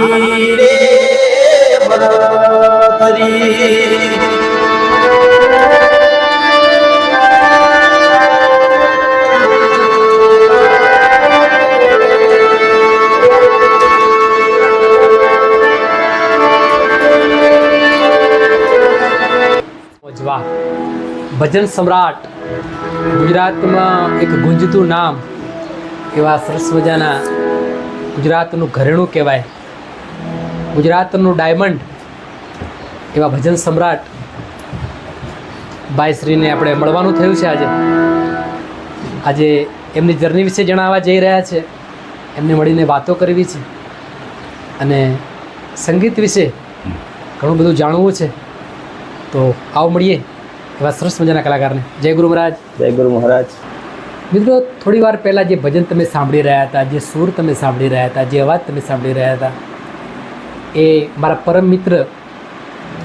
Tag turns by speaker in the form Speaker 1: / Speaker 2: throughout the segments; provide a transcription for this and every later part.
Speaker 1: મારી રે ભરતરી
Speaker 2: વાહ, ભજન સમ્રાટ, ગુજરાતમાં એક ગુંજતું નામ, એવા સરસ મજાના ગુજરાતનું ઘરેણું કહેવાય, ગુજરાતનું ડાયમંડ એવા ભજન સમ્રાટ બાઈશ્રીને આપણે મળવાનું થયું છે. આજે એમની જર્ની વિશે જણાવવા જઈ રહ્યા છે, એમને મળીને વાતો કરવી છે અને સંગીત વિશે ઘણું બધું જાણવું છે. તો આવો મળીએ એવા સરસ મજાના કલાકારને. જય ગુરુ મહારાજ.
Speaker 1: જય ગુરુ મહારાજ.
Speaker 2: મિત્રો, થોડી વાર પહેલાં જે ભજન તમે સાંભળી રહ્યા હતા, જે સૂર તમે સાંભળી રહ્યા હતા, જે અવાજ તમે સાંભળી રહ્યા હતા, એ મારા પરમ મિત્ર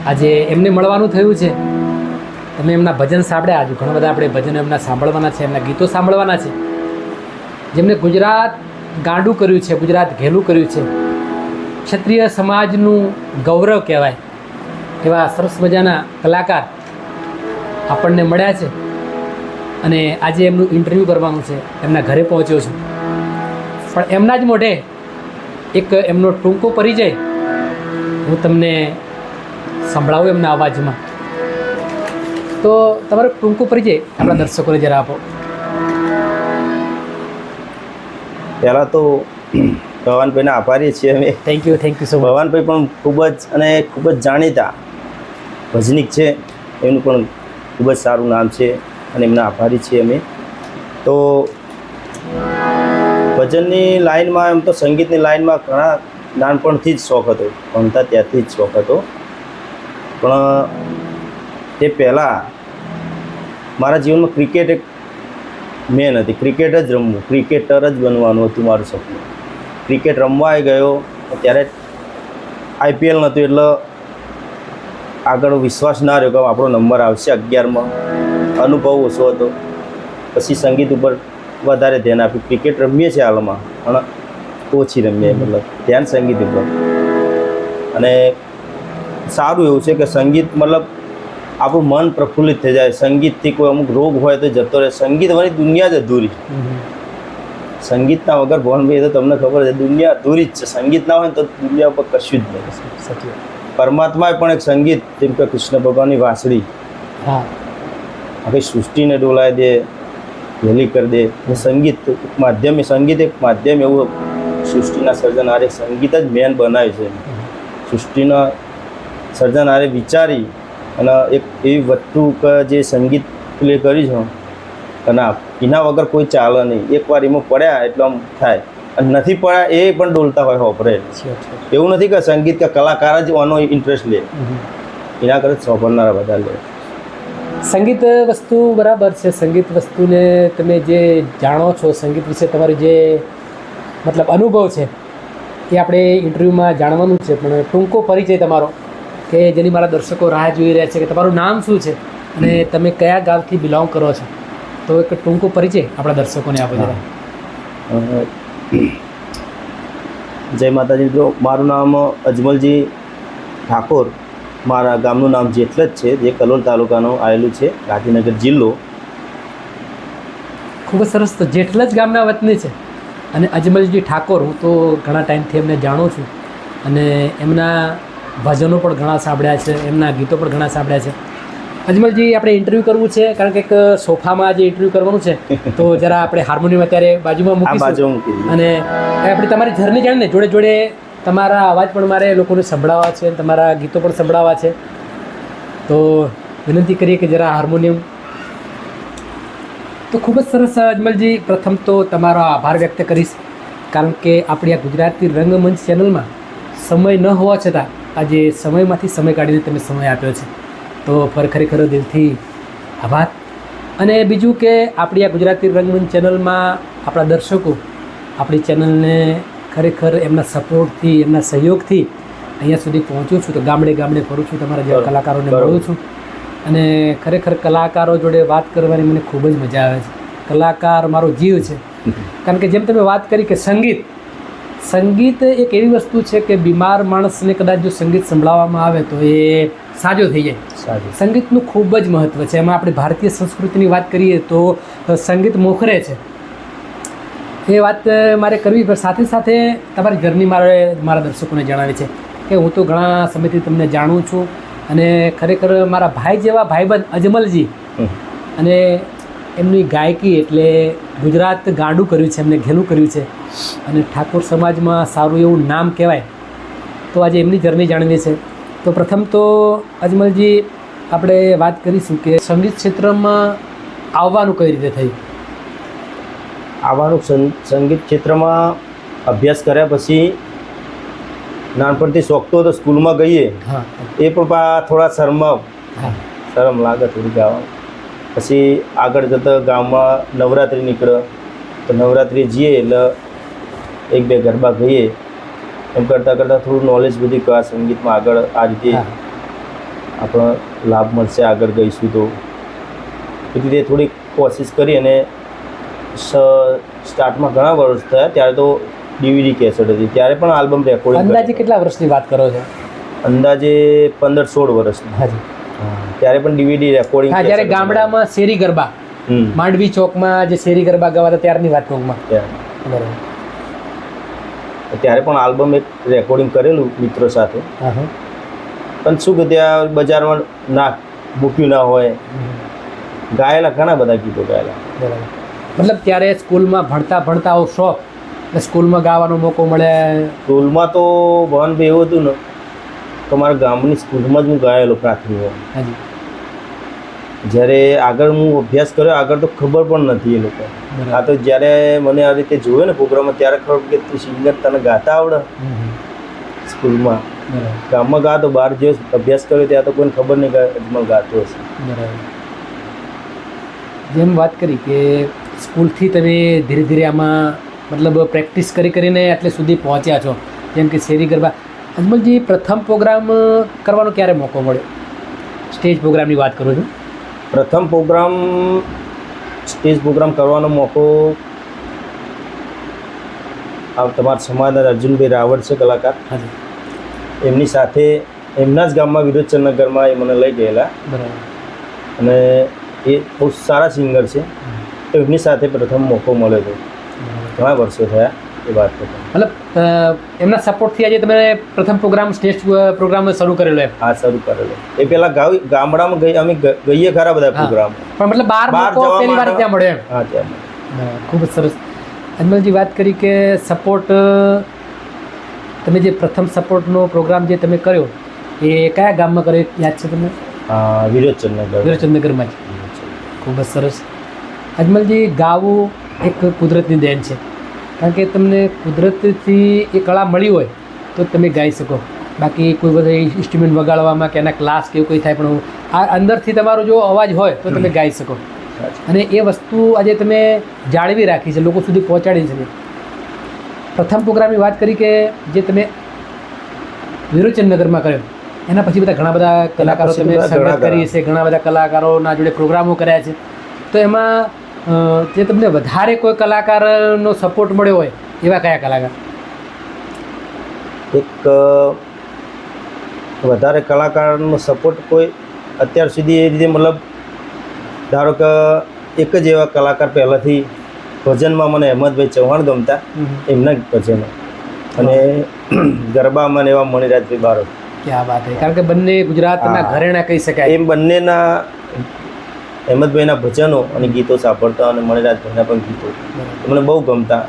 Speaker 2: આજે એમને મળવાનું થયું છે. તમે એમના ભજન સાંભળ્યા, આજે ઘણા બધા આપણે ભજન એમના સાંભળવાના છે, એમના ગીતો સાંભળવાના છે, જેમને ગુજરાત ગાંડું કર્યું છે, ગુજરાત ઘેલું કર્યું છે, ક્ષત્રિય સમાજનું ગૌરવ કહેવાય એવા સરસ મજાના કલાકાર આપણને મળ્યા છે. અને આજે એમનું ઇન્ટરવ્યૂ કરવાનું છે. એમના ઘરે પહોંચ્યો છું, પણ એમના જ મોઢે એક એમનો ટૂંકો પરિચય હું તમને સંભળાવું એમના અવાજમાં. તો તમારો ટૂંકો પરિચય આપણા દર્શકોને જરા આપો.
Speaker 1: પહેલાં તો ભવાનભાઈને આભારી છીએ અમે.
Speaker 2: Thank you so much.
Speaker 1: Bhavanbhai પણ ખૂબ જ જાણીતા ભજનિક છે, એમનું પણ ખૂબ જ સારું નામ છે અને એમના આભારી છીએ અમે. તો ભજનની લાઈનમાં, એમ તો સંગીતની લાઈનમાં ઘણા નાનપણથી જ શોખ હતો, ભણતા ત્યાંથી જ શોખ હતો. પણ તે પહેલાં મારા જીવનમાં ક્રિકેટ એક મેન હતી. ક્રિકેટ જ રમવું, ક્રિકેટર જ બનવાનું હતું મારું સપનું. ક્રિકેટ રમવા ગયો ત્યારે IPL નહોતું, એટલે આગળ વિશ્વાસ ના રહ્યો કે આપણો નંબર આવશે 11માં. અનુભવ ઓછો હતો. પછી સંગીત ઉપર વધારે ધ્યાન આપ્યું. ક્રિકેટ રમીએ છીએ હાલમાં, પણ ઓછી રમીએ, મતલબ ધ્યાન સંગીત ઉપર. અને સારું એવું છે કે સંગીત મતલબ આપણું મન પ્રફુલ્લિત થઈ જાય. સંગીતથી કોઈ અમુક રોગ હોય તો જતો રહે. સંગીત વળી દુનિયા જ અધૂરી. સંગીતના વગર ભવનભાઈ, તો તમને ખબર છે, દુનિયા અધૂરી જ છે. સંગીત ના હોય ને તો દુનિયા ઉપર કશું જ નહીં.
Speaker 2: સત્ય.
Speaker 1: પરમાત્માએ પણ એક સંગીત, જેમ કે કૃષ્ણ ભગવાનની વાંસળી આખી સૃષ્ટિને ડોલાવી દે, હેલી કરી દે. એ સંગીત માધ્યમ, સંગીત એક માધ્યમ એવું સૃષ્ટિના સર્જનહારે સંગીત જ મેન બનાવ્યું છે. સૃષ્ટિના સર્જનહારે વિચારી અને એક એવી વસ્તુ કે જે સંગીત પ્લે કરી છે અને એના વગર કોઈ ચાલે નહીં. એકવાર એમાં પડ્યા એટલે આમ થાય, અને નથી પડ્યા એ પણ ડોલતા હોય હોપરે. એવું નથી કે સંગીત કે કલાકાર જ આનો ઇન્ટરેસ્ટ લે, એના કરે સોંપનારા બધા લે.
Speaker 2: સંગીત વસ્તુ બરાબર છે. સંગીત વસ્તુને તમે જે જાણો છો, સંગીત વિશે તમારો જે મતલબ અનુભવ છે એ આપણે ઇન્ટરવ્યૂમાં જાણવાનું છે. પણ ટૂંકો પરિચય તમારો, કે જેની મારા દર્શકો રાહ જોઈ રહ્યા છે, કે તમારું નામ શું છે અને તમે કયા ગામથી બિલોંગ કરો છો, તો એક ટૂંકો પરિચય આપણા દર્શકોને આપો જરા.
Speaker 1: જય માતાજી. મિત્રો, મારું નામ અજમલજી ઠાકોર. મારા ગામનું નામ જેટલ જ છે, જે કલોલ તાલુકાનું આવેલું છે, ગાંધીનગર જિલ્લો.
Speaker 2: ખૂબ જ સરસ. તો જેટલ જ ગામના વતની છે અને અજમલજી ઠાકોર, હું તો ઘણા ટાઈમથી એમને જાણું છું અને એમના ભજનો પણ ઘણા સાંભળ્યા છે, એમના ગીતો પણ ઘણા સાંભળ્યા છે. અજમલજી, આપણે ઇન્ટરવ્યૂ કરવું છે, કારણ કે એક સોફામાં આજે ઇન્ટરવ્યૂ કરવાનું છે, તો જરા આપણે હાર્મોનિયમ અત્યારે બાજુમાં મૂકીશું અને આપણે તમારી જર્ની જાણીને જોડે જોડે તમારા અવાજ પણ મારે લોકોને સંભળાવવા છે, તમારા ગીતો પણ સંભળાવવા છે. તો વિનંતી કરીએ કે જરા હાર્મોનિયમ. તો ખૂબ જ સરસ અજમલજી, પ્રથમ તો તમારો આભાર વ્યક્ત કરીશ, કારણ કે આપણી આ ગુજરાતી રંગમંચ ચેનલમાં સમય ન હોવા છતાં આજે સમયમાંથી સમય કાઢીને તમે સમય આપ્યો છે, તો ખરેખર દિલથી આભાર. અને બીજું કે આપણી આ ગુજરાતી રંગમંચ ચેનલમાં આપણા દર્શકો આપણી ચેનલને ખરેખર એમના સપોર્ટથી, એમના સહયોગથી અહીંયા સુધી પહોંચ્યું છું. તો ગામડે ગામડે ફરું છું, તમારા જેવા કલાકારોને મળું છું અને ખરેખર કલાકારો જોડે વાત કરવાની મને ખૂબ જ મજા આવે છે. કલાકાર મારો જીવ છે, કારણ કે જેમ તમે વાત કરી કે સંગીત એક એવી વસ્તુ છે કે બીમાર માણસને કદાચ જો સંગીત સંભળાવવામાં આવે તો એ સાજો થઈ જાય.
Speaker 1: સારું.
Speaker 2: સંગીતનું ખૂબ જ મહત્ત્વ છે. એમાં આપણે ભારતીય સંસ્કૃતિની વાત કરીએ તો સંગીત મોખરે છે. એ વાત મારે કરવી, પણ સાથે સાથે તમારી ઘરની મારા દર્શકોને જણાવી છે કે હું તો ઘણા સમયથી તમને જાણું છું અને ખરેખર મારા ભાઈ જેવા ભાઈબંધ અજમલજી અને એમની ગાયકી એટલે ગુજરાત ગાંડું કર્યું છે, એમને ઘેલું કર્યું છે અને ઠાકોર સમાજમાં સારું એવું નામ કહેવાય. તો આજે એમની જર્ની જાણવી છે. તો પ્રથમ તો અજમલજી આપણે વાત કરીશું કે સંગીત ક્ષેત્રમાં આવવાનું કઈ રીતે થયું.
Speaker 1: આવવાનું સંગીત ક્ષેત્રમાં અભ્યાસ કર્યા પછી નાનપણથી શોખ તો હતો, સ્કૂલમાં ગઈએ
Speaker 2: હા
Speaker 1: એ પણ થોડા શરમ લાગે થોડી ગાવાનું. પછી આગળ જતાં ગામમાં નવરાત્રિ નીકળે તો નવરાત્રિ જઈએ એટલે એક બે ગરબા ગઈએ, એમ કરતાં કરતાં થોડું નોલેજ બધી કે આ સંગીતમાં આગળ આ રીતે આપણો લાભ મળશે, આગળ ગઈશું તો એ રીતે થોડી કોશિશ કરી અને સ્ટાર્ટમાં ઘણા વર્ષ થયા. ત્યારે તો DVD કેસેટ હતી, ત્યારે પણ આલ્બમ રેકોર્ડિંગ.
Speaker 2: અંદાજે કેટલા વર્ષની વાત કરો છો?
Speaker 1: અંદાજે 15-16 વર્ષની.
Speaker 2: હાજી.
Speaker 1: ત્યારે પણ DVD રેકોર્ડિંગ.
Speaker 2: હા, જ્યારે ગામડામાં શેરી ગરબા માંડવી ચોકમાં જે શેરી ગરબા ગવાતા ત્યારની વાત ટૂંકમાં. બરાબર.
Speaker 1: ત્યારે પણ આલ્બમ એક રેકોર્ડિંગ કરેલું મિત્રો સાથે. પણ શું કે ત્યાં બજારમાં ના મૂક્યું ના હોય, ગાયેલા ઘણા બધા ગીતો ગાયેલા.
Speaker 2: બરાબર. મતલબ ત્યારે સ્કૂલમાં ભણતા આવો શોખ, સ્કૂલમાં ગાવાનો મોકો મળે?
Speaker 1: સ્કૂલમાં તો ભવનભાઈ એવું હતું ને તો મારા ગામની સ્કૂલમાં જ હું ગાયેલો પ્રાથમિક.
Speaker 2: હાજી.
Speaker 1: જ્યારે આગળ હું અભ્યાસ કર્યો આગળ તો ખબર પણ નથી એ લોકો. આ તો જ્યારે મને આ રીતે જોયો ને પ્રોગ્રામમાં ત્યારે ખબર કે તું સિંગર, તને ગાતા આવડે. સ્કૂલમાં ગામમાં ગાતો, બહાર જે અભ્યાસ કર્યો ત્યાં તો કોઈને ખબર નહીં કે અજમલ ગાતો હશે.
Speaker 2: બરાબર. જેમ વાત કરી કે સ્કૂલથી તમે ધીરે ધીરે આમાં મતલબ પ્રેક્ટિસ કરીને આટલે સુધી પહોંચ્યા છો, જેમ કે શેરી ગરબા. અજમલજી, પ્રથમ પ્રોગ્રામ કરવાનો ક્યારે મોકો મળ્યો? સ્ટેજ પ્રોગ્રામની વાત કરું છું.
Speaker 1: પ્રથમ પ્રોગ્રામ સ્ટેજ પ્રોગ્રામ કરવાનો મોકો તમારા સમાજના અર્જુનભાઈ રાવળ છે કલાકાર, એમની સાથે એમના જ ગામમાં વિરોચનનગરમાં એ મને લઈ ગયેલા.
Speaker 2: બરાબર.
Speaker 1: અને એ બહુ સારા સિંગર છે, તો એમની સાથે પ્રથમ મોકો મળ્યો હતો. ઘણા વર્ષો થયા એ વાત કરતા.
Speaker 2: મતલબ એમના સપોર્ટથી આજે તમે પ્રથમ પ્રોગ્રામ સ્ટેજ પ્રોગ્રામ શરૂ કરેલો એમ?
Speaker 1: હા, શરૂ કરેલો. એ પહેલાં ગામડામાં અમે ગઈએ ખરા બધા પ્રોગ્રામ,
Speaker 2: પણ મતલબ બહાર પહેલી વાર ત્યાં મળ્યો એમ?
Speaker 1: હા, ત્યાં.
Speaker 2: ખૂબ જ સરસ. અજમલજી, વાત કરી કે સપોર્ટ, તમે જે પ્રથમ સપોર્ટનો પ્રોગ્રામ જે તમે કર્યો એ કયા ગામમાં કર્યો યાદ છે તમને? વિરોચનનગરમાં જ. ખૂબ જ સરસ. અજમલજી, ગાવું એક કુદરતની દેન છે, કારણ કે તમને કુદરતથી એ કળા મળી હોય તો તમે ગાઈ શકો. બાકી કોઈ બધા ઇન્સ્ટ્રુમેન્ટ વગાડવામાં કે એના ક્લાસ કે એવું કંઈ થાય, પણ આ અંદરથી તમારો જો અવાજ હોય તો તમે ગાઈ શકો. અને એ વસ્તુ આજે તમે જાળવી રાખી છે, લોકો સુધી પહોંચાડી છે. પ્રથમ પ્રોગ્રામની વાત કરી કે જે તમે વિરોચનનગરમાં કર્યો, એના પછી ઘણા બધા કલાકારો તમે સંગત કરી છે, ઘણા બધા કલાકારોના જોડે પ્રોગ્રામો કર્યા છે. તો એમાં જે તમને વધારે કોઈ કલાકારનો સપોર્ટ મળ્યો હોય એવા કયા કલાકાર?
Speaker 1: એક વધારે કલાકારનો સપોર્ટ કોઈ અત્યાર સુધી એ રીતે, મતલબ ધારો કે એક જ એવા કલાકાર પહેલાંથી ભજનમાં મને અહેમદભાઈ ચૌહાણ ગમતા, એમના ભજનો, અને ગરબામાં એવા મણિરાજભાઈ બારોટ.
Speaker 2: ક્યાં વાત છે, કારણ કે બંને ગુજરાતના ઘરેણા કહી શકાય.
Speaker 1: એમ બંનેના અહેમદભાઈના ભજનો અને ગીતો સાંભળતા અને મણિરાજભાઈના પણ ગીતો મને બહુ ગમતા.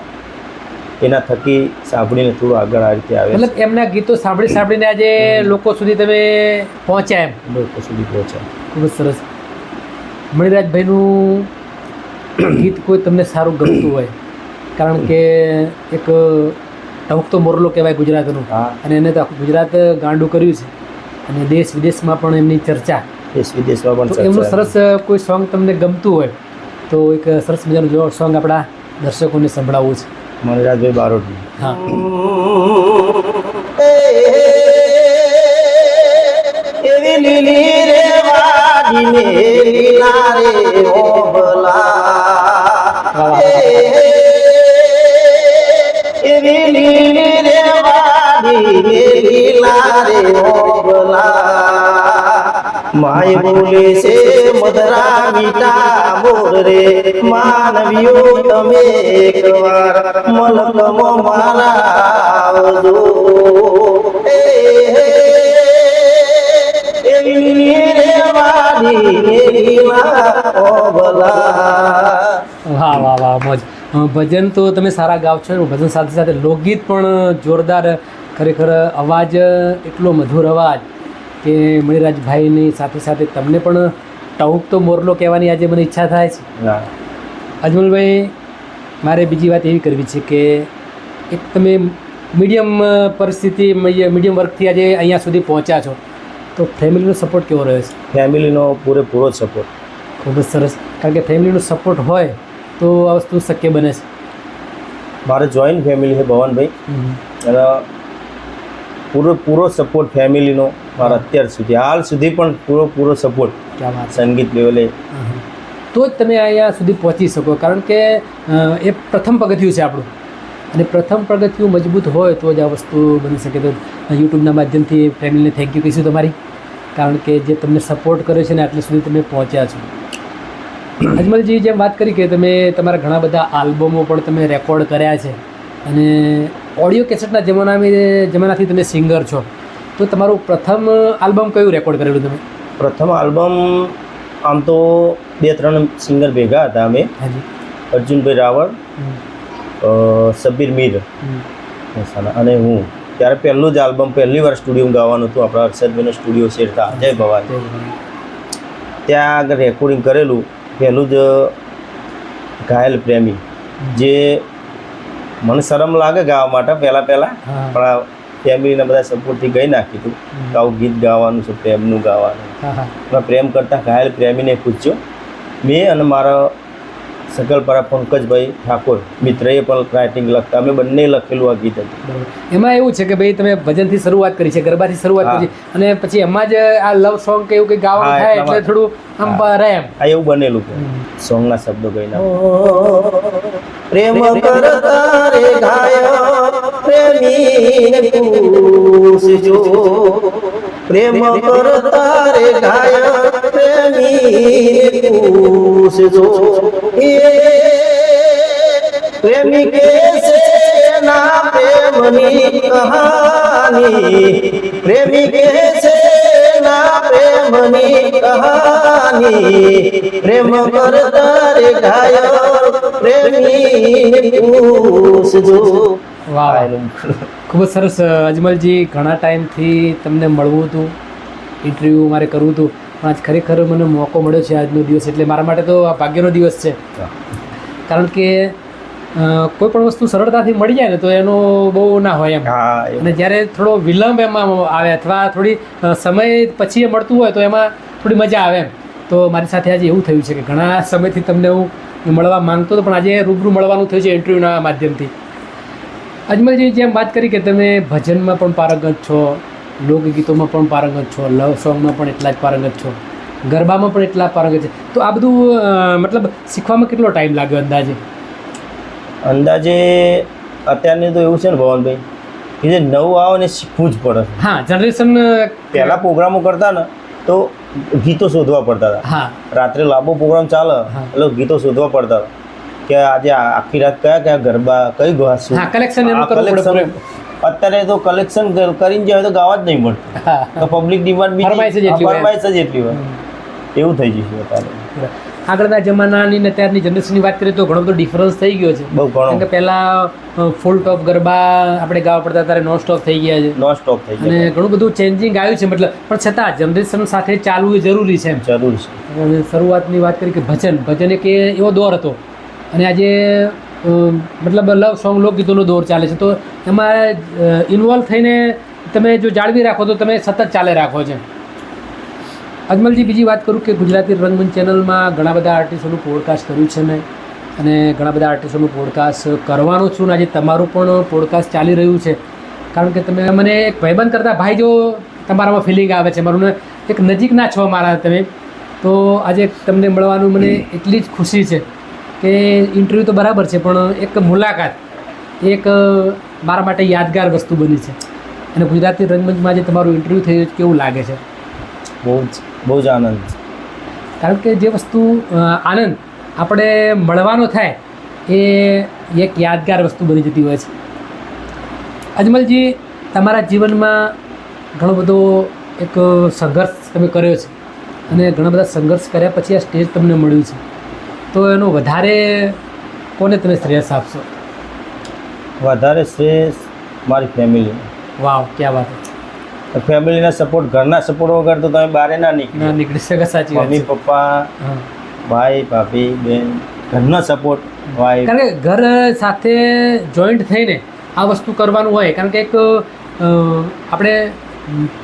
Speaker 1: એના થકી સાંભળીને થોડું આગળ આ રીતે આવે.
Speaker 2: મતલબ એમના ગીતો સાંભળીને આજે લોકો સુધી તમે પહોંચ્યા એમ?
Speaker 1: લોકો સુધી પહોંચ્યા.
Speaker 2: ખૂબ જ સરસ. મણિરાજભાઈનું ગીત કોઈ તમને સારું ગમતું હોય, કારણ કે એક ટહુકતો મોરલો કહેવાય ગુજરાતનું, અને એને તો આખું ગુજરાત ગાંડું કર્યું છે, અને દેશ વિદેશમાં પણ એમની ચર્ચા.
Speaker 1: દેશ વિદેશમાં પણ
Speaker 2: એમનું સરસ કોઈ સોંગ તમને ગમતું હોય તો એક સરસ મજાનું જો સોંગ આપણા દર્શકોને સંભળાવવું છે.
Speaker 1: મણિરાજભાઈ બારોટ.
Speaker 2: હા.
Speaker 1: એવી લીલી રે વાડીને લીલા રે ઓબલા, એવી લીલી વાડી ને લીલા રે ઓબલા માય બોલે છે મધરા મીઠા મોર રે માનવીઓ તમે એકવાર મલકમાં મારા આવજો એ
Speaker 2: વાહ વાહ વાહ મોજ. ભજન તો તમે સારા ગાવ છો, ભજન સાથે સાથે લોકગીત પણ જોરદાર. ખરેખર અવાજ એટલો મધુર અવાજ કે મણિરાજભાઈની સાથે સાથે તમને પણ ટહુક તો મોરલો કહેવાની આજે મને ઈચ્છા થાય છે. અજમલભાઈ, મારે બીજી વાત એવી કરવી છે કે એક તમે મીડિયમ પરિસ્થિતિ મીડિયમ વર્કથી આજે અહીંયા સુધી પહોંચ્યા છો, તો ફેમિલીનો સપોર્ટ કેવો રહ્યો છે?
Speaker 1: ફેમિલીનો પૂરેપૂરો સપોર્ટ.
Speaker 2: ખૂબ જ સરસ, કારણ કે ફેમિલીનો સપોર્ટ હોય તો આ વસ્તુ શક્ય બને છે.
Speaker 1: મારે જોઈન્ટ ફેમિલી છે ભવનભાઈ, અને પૂરો સપોર્ટ ફેમિલીનો મારા અત્યાર સુધી હાલ સુધી પણ પૂરો સપોર્ટ
Speaker 2: ક્યાં વાત છે.
Speaker 1: સંગીત લેવલે.
Speaker 2: તો જ તમે અહીંયા સુધી પહોંચી શકો, કારણ કે એ પ્રથમ પગથિયું છે આપણું, અને પ્રથમ પગથિયું મજબૂત હોય તો જ આ વસ્તુ બની શકે. તો યુટ્યુબના માધ્યમથી ફેમિલીને થેન્ક યુ કહીશું તમારી, કારણ કે જે તમને સપોર્ટ કરે છે ને આટલે સુધી તમે પહોંચ્યા છો. અજમલજી, જેમ વાત કરી કે તમે તમારા ઘણા બધા આલ્બમો પણ તમે રેકોર્ડ કર્યા છે, અને ઓડિયો કેસેટના જમાનાથી તમે સિંગર છો, તો તમારું પ્રથમ આલ્બમ કયું રેકોર્ડ કરેલું તમે?
Speaker 1: પ્રથમ આલ્બમ આમ તો 2-3 સિંગર ભેગા હતા અમે,
Speaker 2: હાજી.
Speaker 1: અર્જુનભાઈ રાવળ, સબીર મીર અને હું. ત્યારે પહેલું જ આલ્બમ પહેલી વાર સ્ટુડિયોમાં ગાવાનું હતું. આપણા હર્ષદભાઈનો સ્ટુડિયો શેરતા જય ભવાની, ત્યાં આગળ રેકોર્ડિંગ કરેલું. પહેલું જ ઘાયલ પ્રેમી, જે મને શરમ લાગે ગાવા માટે પહેલાં પણ આ ફેમિલીના બધા સપોર્ટથી ગઈ નાખી હતું કે આવું ગીત ગાવાનું છે, પ્રેમનું ગાવાનું. પ્રેમ કરતાં ઘાયલ પ્રેમીને પૂછ્યો મેં, અને મારા સકલપરા પંકજભાઈ ઠાકોર મિત્રએ પણ રાઇટિંગ લખતા, અમે બંને લખેલું આ ગીત હતું.
Speaker 2: એમાં એવું છે કે ભાઈ તમે ભજનથી શરૂઆત કરી છે, ગરબાથી શરૂઆત કરી, અને પછી એમાં જ આ લવ સોંગ કે એવું કંઈ ગાવાનું થાય એટલે થોડું આમ રહે એમ.
Speaker 1: આ એવું બનેલું છે. સોંગના શબ્દો કઈ ના પ્રેમ કરતા રે ગાયો પ્રેમીને પૂછજો, પ્રેમ કરતા રે ગાયો પ્રેમીને પૂછજો, પ્રેમી કે છે ના પ્રેમની કહાની, પ્રેમી કે છે ના પ્રેમની કહાની, પ્રેમ કરતા રે ગાયો પ્રેમીને પૂછજો.
Speaker 2: વાહ, ખૂબ જ સરસ. અજમલજી, ઘણા ટાઈમથી તમને મળવું હતું, ઇન્ટરવ્યૂ મારે કરવું હતું, પણ આજ ખરેખર મને મોકો મળ્યો છે આજનો દિવસ, એટલે મારા માટે તો આ ભાગ્યનો દિવસ છે. કારણ કે કોઈ પણ વસ્તુ સરળતાથી મળી જાય ને તો એનો બહુ ના હોય એમ, અને જ્યારે થોડો વિલંબ એમાં આવે અથવા થોડી સમય પછી એ મળતું હોય તો એમાં થોડી મજા આવે એમ. તો મારી સાથે આજે એવું થયું છે કે ઘણા સમયથી તમને હું મળવા માંગતો હતો, પણ આજે રૂબરૂ મળવાનું થયું છે ઇન્ટરવ્યૂના માધ્યમથી. અજમલજી, જેમ વાત કરી કે તમે ભજનમાં પણ પારંગત છો, લોકગીતોમાં પણ પારંગત છો, લવ સોંગમાં પણ એટલા જ પારંગત છો, ગરબામાં પણ એટલા પારંગત છે, તો આ બધું મતલબ શીખવામાં કેટલો ટાઈમ લાગ્યો અંદાજે?
Speaker 1: અત્યારની તો એવું છે ને ભવનભાઈ કે જે નવું આવે ને શીખવું જ પડે.
Speaker 2: હા, જનરેશન
Speaker 1: પહેલાં પ્રોગ્રામો કરતા ને તો ગીતો શોધવા પડતા હતા.
Speaker 2: હા,
Speaker 1: રાત્રે લાંબો પ્રોગ્રામ ચાલે એટલે ગીતો શોધવા પડતા હતા કે આજે આખી રાત કયા ગરબા કઈ ગાશું.
Speaker 2: કલેક્શન.
Speaker 1: અત્યારે તો કલેક્શન કરીને જાય તો ગાવા જ નહીં મળતું, તો પબ્લિક ડિમાન્ડ ફરમાઈશ જ એટલી હોય એવું થઈ જશે અત્યારે.
Speaker 2: આગળના જમાનાની ને અત્યારની જનરેશનની વાત કરીએ તો ઘણો બધો ડિફરન્સ થઈ ગયો છે.
Speaker 1: બહુ ઘણો.
Speaker 2: કે પહેલાં ફૂલ ટોપ ગરબા આપણે ગાવા પડતા, ત્યારે નોન સ્ટોપ થઈ ગયા છે.
Speaker 1: નોન સ્ટોપ થઈ ગયા,
Speaker 2: અને ઘણું બધું ચેન્જિંગ આવ્યું છે, મતલબ પણ છતાં જનરેશન સાથે ચાલવું જરૂરી છે એમ.
Speaker 1: જરૂર છે.
Speaker 2: અને શરૂઆતની વાત કરી કે ભજન એક એવો દોર હતો, અને આજે મતલબ લવ સોંગ લોકગીતોનો દોર ચાલે છે, તો એમાં ઇન્વોલ્વ થઈને તમે જો જાળવી રાખો તો તમે સતત ચાલે રાખો છો. અજમલજી, બીજી વાત કરું કે ગુજરાતી રંગમંચ ચેનલમાં ઘણા બધા આર્ટિસ્ટોનું પોડકાસ્ટ કર્યું છે મેં, અને ઘણા બધા આર્ટિસ્ટોનું પોડકાસ્ટ કરવાનું છું, ને આજે તમારું પણ પોડકાસ્ટ ચાલી રહ્યું છે. કારણ કે તમે મને એક ભાઈબંધ કરતા ભાઈ જો તમારામાં ફિલિંગ આવે છે, મારું એક નજીકના છો મારા તમે, તો આજે તમને મળવાનું મને એટલી જ ખુશી છે કે ઇન્ટરવ્યૂ તો બરાબર છે, પણ એક મુલાકાત એક મારા માટે યાદગાર વસ્તુ બની છે. અને ગુજરાતી રંગમંચમાં જે તમારું ઇન્ટરવ્યૂ થયું છે કેવું લાગે છે?
Speaker 1: બહુ જ આનંદ.
Speaker 2: કારણ કે જે વસ્તુ આનંદ આપણે મળવાનો થાય એ એક યાદગાર વસ્તુ બની જતી હોય છે. અજમલજી, તમારા જીવનમાં ઘણો બધો એક સંઘર્ષ તમે કર્યો છે અને ઘણા બધા સંઘર્ષ કર્યા પછી આ સ્ટેજ તમને મળ્યું છે, તો એનો વધારે કોને તમે શ્રેયસ આપશો?
Speaker 1: વધારે શ્રેષ્ઠ મારી ફેમિલી.
Speaker 2: વાવ, ક્યાં વાત છે.
Speaker 1: ફેમિલીના સપોર્ટ, ઘરના સપોર્ટ વગર તો તમે બહાર ના નીકળી.
Speaker 2: ના નીકળી શકે. સાચી વાત
Speaker 1: મમ્મી
Speaker 2: છે.
Speaker 1: પપ્પા,
Speaker 2: હા,
Speaker 1: ભાઈ ભાભી બેન, ઘરનો સપોર્ટ, વાઈફ.
Speaker 2: કારણ કે ઘર સાથે જોઈન્ટ થઈને આ વસ્તુ કરવાનું હોય, કારણ કે એક આપણે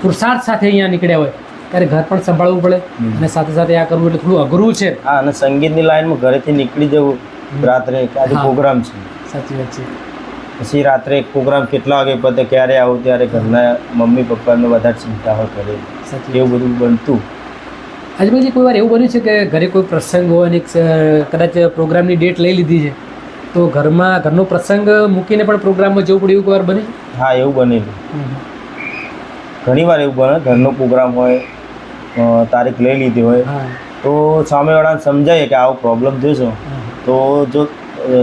Speaker 2: પુરુષાર્થ સાથે અહીંયા નીકળ્યા હોય ત્યારે ઘર પણ સંભાળવું પડે અને સાથે સાથે આ કરવું એટલે થોડું અઘરું છે.
Speaker 1: હા, અને સંગીતની લાઈનમાં ઘરેથી નીકળી જવું રાત્રે કે આજે
Speaker 2: હા.
Speaker 1: પ્રોગ્રામ છે,
Speaker 2: સાચી વાત છે.
Speaker 1: પછી રાત્રે એક પ્રોગ્રામ કેટલા વાગે પતે, ક્યારે આવું, ત્યારે ઘરના મમ્મી પપ્પાને વધારે ચિંતા હોય કરે,
Speaker 2: સાચી
Speaker 1: એવું બધું બનતું.
Speaker 2: અજમલજી, કોઈ વાર એવું બન્યું છે કે ઘરે કોઈ પ્રસંગ હોય અને કદાચ પ્રોગ્રામની ડેટ લઈ લીધી છે તો ઘરનો પ્રસંગ મૂકીને પણ પ્રોગ્રામમાં જવું પડ્યું, કોઈ વાર બને?
Speaker 1: હા, એવું બનેલું. ઘણી વાર એવું બને, ઘરનો પ્રોગ્રામ હોય, તારીખ લઈ લીધી હોય
Speaker 2: હા,
Speaker 1: તો સામેવાળાને સમજાય કે આવો પ્રોબ્લેમ થયો તો જો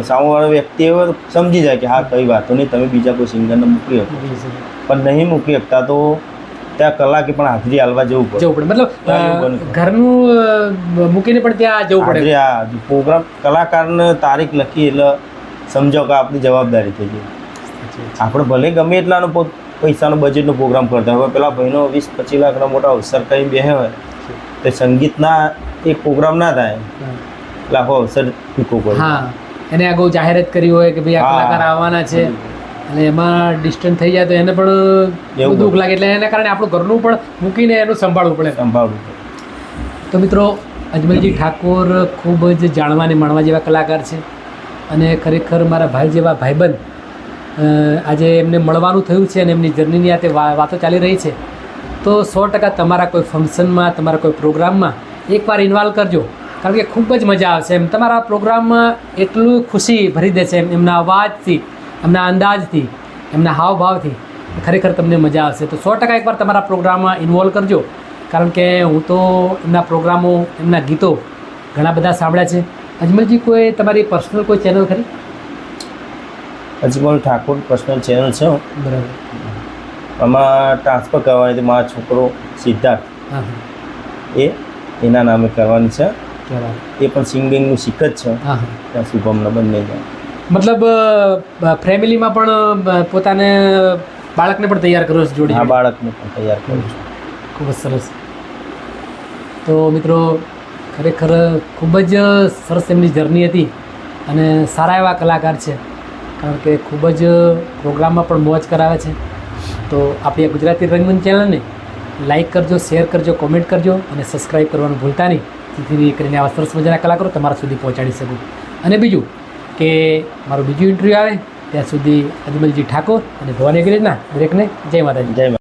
Speaker 1: સામેવાળો વ્યક્તિ એવો સમજી જાય કે હા કઈ વાતો નહીં, તમે બીજા કોઈ સિંગરને મૂકી શકો, પણ નહીં મૂકી શકતા તો ત્યાં કલાકે પણ હાજરી હાલવા જવું પડે.
Speaker 2: જવું પડે, મતલબ ઘરનું મૂકીને પણ ત્યાં જવું પડે.
Speaker 1: હાજરી, હા, પ્રોગ્રામ કલાકારને તારીખ લખી એટલે સમજો કે આપણી જવાબદારી થઈ ગઈ. આપણે ભલે ગમે એટલાનો પૈસાનો બજેટનો પ્રોગ્રામ કરતા હોય, પેલા ભાઈનો 20-25 લાખનો મોટા અવસર કંઈ બેસે હોય તો સંગીતના એક પ્રોગ્રામ ના થાય એટલે આખો અવસર ફીકો પડે.
Speaker 2: હા, એને આગળ જાહેરાત કરી હોય કે ભાઈ આ
Speaker 1: હા.
Speaker 2: કલાકાર આવવાના છે અને એમાં ડિસ્ટન્સ થઈ જાય તો એને પણ
Speaker 1: એવું
Speaker 2: દુઃખ લાગે, એટલે એના કારણે આપણું ઘરનું પણ મૂકીને એનું સંભાળવું પડે.
Speaker 1: સંભાળવું પડે.
Speaker 2: તો મિત્રો, અજમલજી ઠાકોર ખૂબ જ જાણવા અને માણવા જેવા કલાકાર છે અને ખરેખર મારા ભાઈ જેવા ભાઈબંધ આજે એમને મળવાનું થયું છે અને એમની જર્નીની આ તે વાતો ચાલી રહી છે, તો 100% તમારા કોઈ ફંક્શનમાં, તમારા કોઈ પ્રોગ્રામમાં એકવાર ઇન્વોલ્વ કરજો, કારણ કે ખૂબ જ મજા આવશે. એમ તમારા પ્રોગ્રામમાં એટલું ખુશી ભરી દેશે એમના અવાજથી, એમના અંદાજથી, એમના હાવભાવથી, ખરેખર તમને મજા આવશે. તો 100% એકવાર તમારા પ્રોગ્રામમાં ઇન્વોલ્વ કરજો, કારણ કે હું તો એમના પ્રોગ્રામો, એમના ગીતો ઘણા બધા સાંભળ્યા છે. અજમલજી, કોઈ તમારી પર્સનલ કોઈ ચેનલ ખરી?
Speaker 1: અજમલ ઠાકોર પર્સનલ ચેનલ છે.
Speaker 2: બરાબર.
Speaker 1: આમાં ટ્રાન્સફર કરવાની હતી, મારા છોકરો સિદ્ધાર્થ,
Speaker 2: હા,
Speaker 1: એના નામે કરવાની છે.
Speaker 2: હા,
Speaker 1: એ પણ સિંગિંગનું શીખ જ છે.
Speaker 2: હા.
Speaker 1: ત્યાં શુભમને બંને જાય.
Speaker 2: મતલબ ફેમિલીમાં પણ પોતાને બાળકને પણ તૈયાર કરો છો જોડે?
Speaker 1: આ બાળકને પણ તૈયાર કરું છું.
Speaker 2: ખૂબ જ સરસ. તો મિત્રો, ખરેખર ખૂબ જ સરસ એમની જર્ની હતી અને સારા એવા કલાકાર છે, કારણ કે ખૂબ જ પ્રોગ્રામમાં પણ મોજ કરાવે છે. તો આપણી આ ગુજરાતી રંગમંચ ચેનલને લાઇક કરજો, શેર કરજો, કોમેન્ટ કરજો અને સબસ્ક્રાઈબ કરવાનું ભૂલતા નહીં, જેથી કરીને આવા સરસ મજાના કલાકારો તમારા સુધી પહોંચાડી શકું. અને બીજું કે મારું બીજું ઇન્ટરવ્યૂ આવે ત્યાં સુધી અજમલજી ઠાકોર અને ભવાની અંગ્રેજના દરેકને જય માતાજી.
Speaker 1: જય માતા.